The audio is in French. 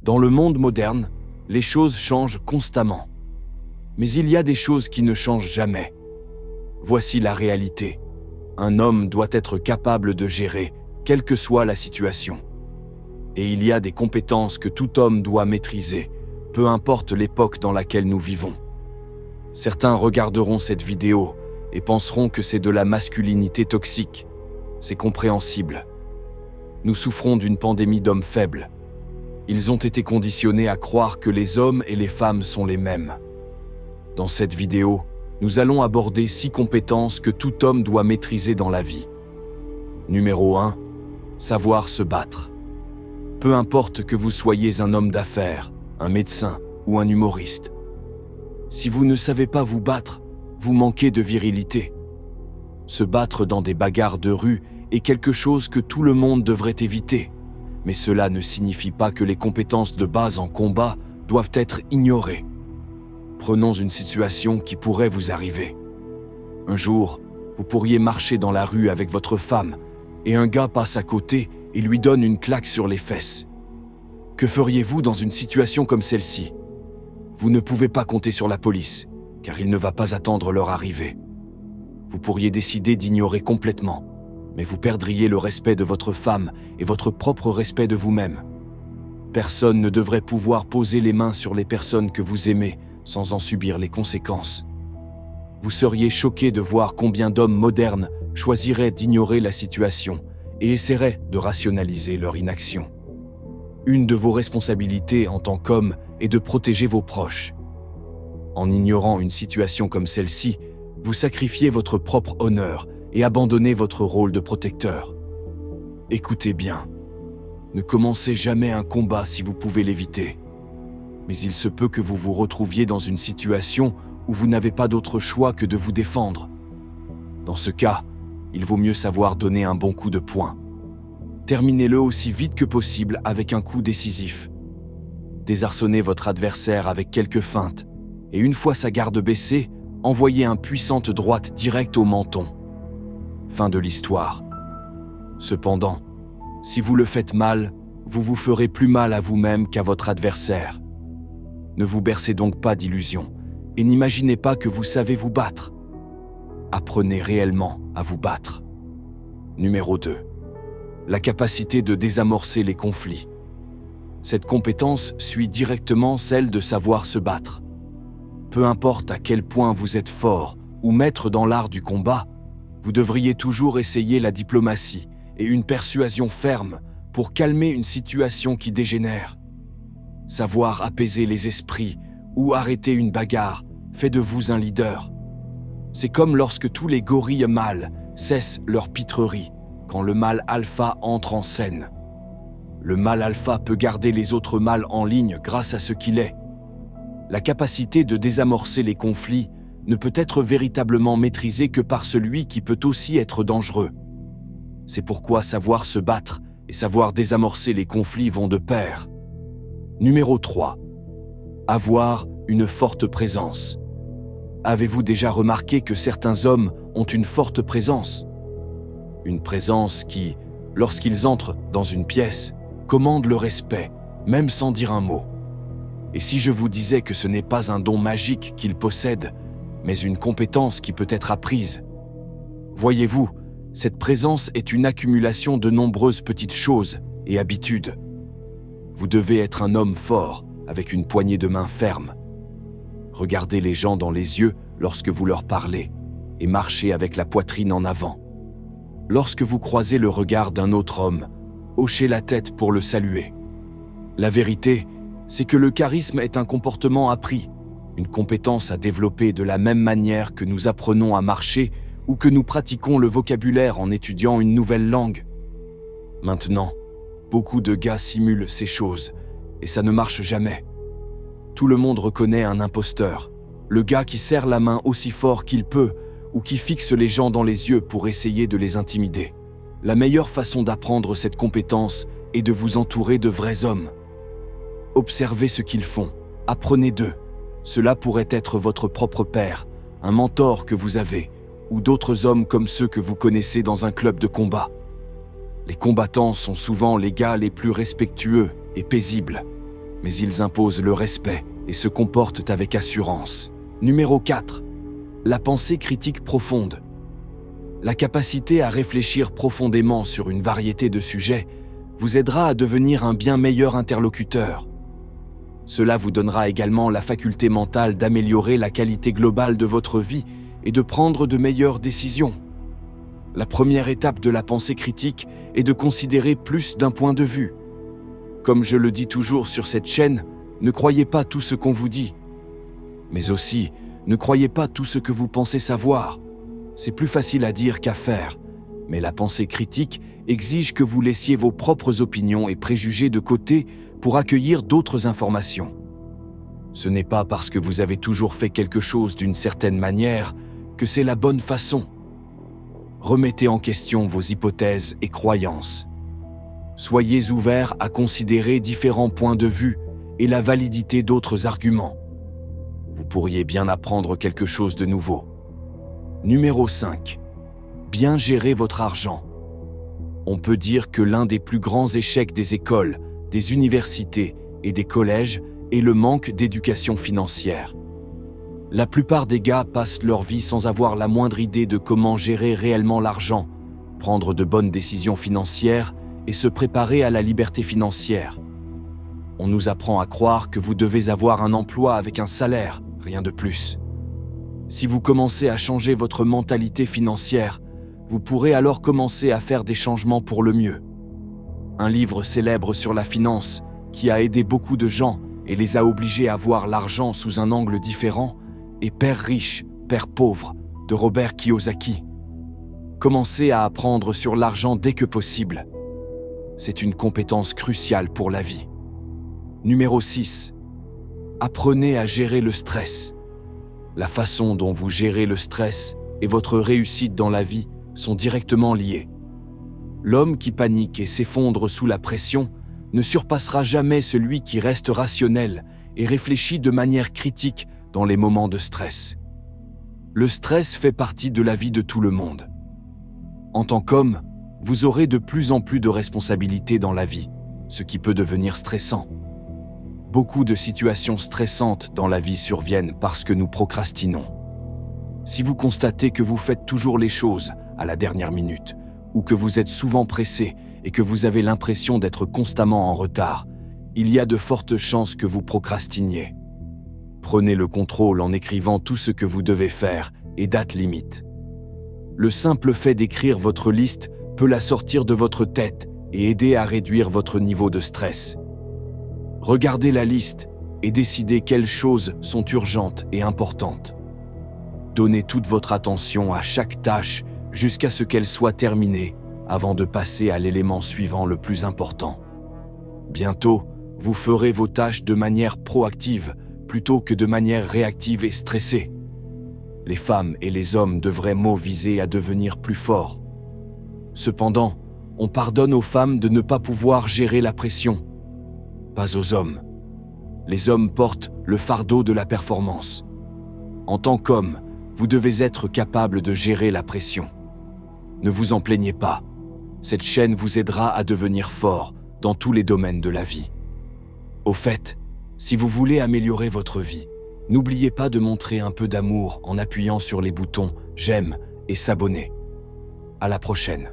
Dans le monde moderne, les choses changent constamment. Mais il y a des choses qui ne changent jamais. Voici la réalité. Un homme doit être capable de gérer, quelle que soit la situation. Et il y a des compétences que tout homme doit maîtriser, peu importe l'époque dans laquelle nous vivons. Certains regarderont cette vidéo et penseront que c'est de la masculinité toxique. C'est compréhensible. Nous souffrons d'une pandémie d'hommes faibles. Ils ont été conditionnés à croire que les hommes et les femmes sont les mêmes. Dans cette vidéo, nous allons aborder 6 compétences que tout homme doit maîtriser dans la vie. Numéro 1. Savoir se battre. Peu importe que vous soyez un homme d'affaires, un médecin ou un humoriste. Si vous ne savez pas vous battre, vous manquez de virilité. Se battre dans des bagarres de rue est quelque chose que tout le monde devrait éviter, mais cela ne signifie pas que les compétences de base en combat doivent être ignorées. Prenons une situation qui pourrait vous arriver. Un jour, vous pourriez marcher dans la rue avec votre femme et un gars passe à côté et lui donne une claque sur les fesses. Que feriez-vous dans une situation comme celle-ci ? Vous ne pouvez pas compter sur la police, car il ne va pas attendre leur arrivée. Vous pourriez décider d'ignorer complètement, mais vous perdriez le respect de votre femme et votre propre respect de vous-même. Personne ne devrait pouvoir poser les mains sur les personnes que vous aimez sans en subir les conséquences. Vous seriez choqué de voir combien d'hommes modernes choisiraient d'ignorer la situation et essaieraient de rationaliser leur inaction. Une de vos responsabilités en tant qu'homme est de protéger vos proches. En ignorant une situation comme celle-ci, vous sacrifiez votre propre honneur et abandonnez votre rôle de protecteur. Écoutez bien, ne commencez jamais un combat si vous pouvez l'éviter. Mais il se peut que vous vous retrouviez dans une situation où vous n'avez pas d'autre choix que de vous défendre. Dans ce cas, il vaut mieux savoir donner un bon coup de poing. Terminez-le aussi vite que possible avec un coup décisif. Désarçonnez votre adversaire avec quelques feintes, et une fois sa garde baissée, envoyez une puissante droite directe au menton. Fin de l'histoire. Cependant, si vous le faites mal, vous vous ferez plus mal à vous-même qu'à votre adversaire. Ne vous bercez donc pas d'illusions, et n'imaginez pas que vous savez vous battre. Apprenez réellement à vous battre. Numéro 2. La capacité de désamorcer les conflits. Cette compétence suit directement celle de savoir se battre. Peu importe à quel point vous êtes fort ou maître dans l'art du combat, vous devriez toujours essayer la diplomatie et une persuasion ferme pour calmer une situation qui dégénère. Savoir apaiser les esprits ou arrêter une bagarre fait de vous un leader. C'est comme lorsque tous les gorilles mâles cessent leur pitrerie quand le mâle alpha entre en scène. Le mâle alpha peut garder les autres mâles en ligne grâce à ce qu'il est. La capacité de désamorcer les conflits ne peut être véritablement maîtrisée que par celui qui peut aussi être dangereux. C'est pourquoi savoir se battre et savoir désamorcer les conflits vont de pair. Numéro 3. Avoir une forte présence. Avez-vous déjà remarqué que certains hommes ont une forte présence ? Une présence qui, lorsqu'ils entrent dans une pièce, commande le respect, même sans dire un mot. Et si je vous disais que ce n'est pas un don magique qu'ils possèdent, mais une compétence qui peut être apprise ? Voyez-vous, cette présence est une accumulation de nombreuses petites choses et habitudes. Vous devez être un homme fort, avec une poignée de main ferme. Regardez les gens dans les yeux lorsque vous leur parlez, et marchez avec la poitrine en avant. Lorsque vous croisez le regard d'un autre homme, hochez la tête pour le saluer. La vérité, c'est que le charisme est un comportement appris, une compétence à développer de la même manière que nous apprenons à marcher ou que nous pratiquons le vocabulaire en étudiant une nouvelle langue. Maintenant, beaucoup de gars simulent ces choses, et ça ne marche jamais. Tout le monde reconnaît un imposteur, le gars qui serre la main aussi fort qu'il peut ou qui fixe les gens dans les yeux pour essayer de les intimider. La meilleure façon d'apprendre cette compétence est de vous entourer de vrais hommes. Observez ce qu'ils font, apprenez d'eux. Cela pourrait être votre propre père, un mentor que vous avez, ou d'autres hommes comme ceux que vous connaissez dans un club de combat. Les combattants sont souvent les gars les plus respectueux et paisibles. mais ils imposent le respect et se comportent avec assurance. Numéro 4. La pensée critique profonde. La capacité à réfléchir profondément sur une variété de sujets vous aidera à devenir un bien meilleur interlocuteur. Cela vous donnera également la faculté mentale d'améliorer la qualité globale de votre vie et de prendre de meilleures décisions. La première étape de la pensée critique est de considérer plus d'un point de vue. Comme je le dis toujours sur cette chaîne, ne croyez pas tout ce qu'on vous dit. Mais aussi, ne croyez pas tout ce que vous pensez savoir. C'est plus facile à dire qu'à faire, mais la pensée critique exige que vous laissiez vos propres opinions et préjugés de côté pour accueillir d'autres informations. Ce n'est pas parce que vous avez toujours fait quelque chose d'une certaine manière que c'est la bonne façon. Remettez en question vos hypothèses et croyances. Soyez ouverts à considérer différents points de vue et la validité d'autres arguments. Vous pourriez bien apprendre quelque chose de nouveau. Numéro 5. Bien gérer votre argent. On peut dire que l'un des plus grands échecs des écoles, des universités et des collèges est le manque d'éducation financière. La plupart des gars passent leur vie sans avoir la moindre idée de comment gérer réellement l'argent, prendre de bonnes décisions financières et se préparer à la liberté financière. On nous apprend à croire que vous devez avoir un emploi avec un salaire, rien de plus. Si vous commencez à changer votre mentalité financière, vous pourrez alors commencer à faire des changements pour le mieux. Un livre célèbre sur la finance, qui a aidé beaucoup de gens et les a obligés à voir l'argent sous un angle différent, est Père riche, Père pauvre, de Robert Kiyosaki. Commencez à apprendre sur l'argent dès que possible. C'est une compétence cruciale pour la vie. Numéro 6. Apprenez à gérer le stress. La façon dont vous gérez le stress et votre réussite dans la vie sont directement liés. L'homme qui panique et s'effondre sous la pression ne surpassera jamais celui qui reste rationnel et réfléchit de manière critique dans les moments de stress. Le stress fait partie de la vie de tout le monde. En tant qu'homme, vous aurez de plus en plus de responsabilités dans la vie, ce qui peut devenir stressant. Beaucoup de situations stressantes dans la vie surviennent parce que nous procrastinons. Si vous constatez que vous faites toujours les choses à la dernière minute, ou que vous êtes souvent pressé et que vous avez l'impression d'être constamment en retard, il y a de fortes chances que vous procrastiniez. Prenez le contrôle en écrivant tout ce que vous devez faire et date limite. Le simple fait d'écrire votre liste peut la sortir de votre tête et aider à réduire votre niveau de stress. Regardez la liste et décidez quelles choses sont urgentes et importantes. Donnez toute votre attention à chaque tâche jusqu'à ce qu'elle soit terminée avant de passer à l'élément suivant le plus important. Bientôt, vous ferez vos tâches de manière proactive plutôt que de manière réactive et stressée. Les femmes et les hommes devraient viser à devenir plus forts. Cependant, on pardonne aux femmes de ne pas pouvoir gérer la pression, pas aux hommes. Les hommes portent le fardeau de la performance. En tant qu'homme, vous devez être capable de gérer la pression. Ne vous en plaignez pas. Cette chaîne vous aidera à devenir fort dans tous les domaines de la vie. Au fait, si vous voulez améliorer votre vie, n'oubliez pas de montrer un peu d'amour en appuyant sur les boutons « J'aime » et « S'abonner ». À la prochaine.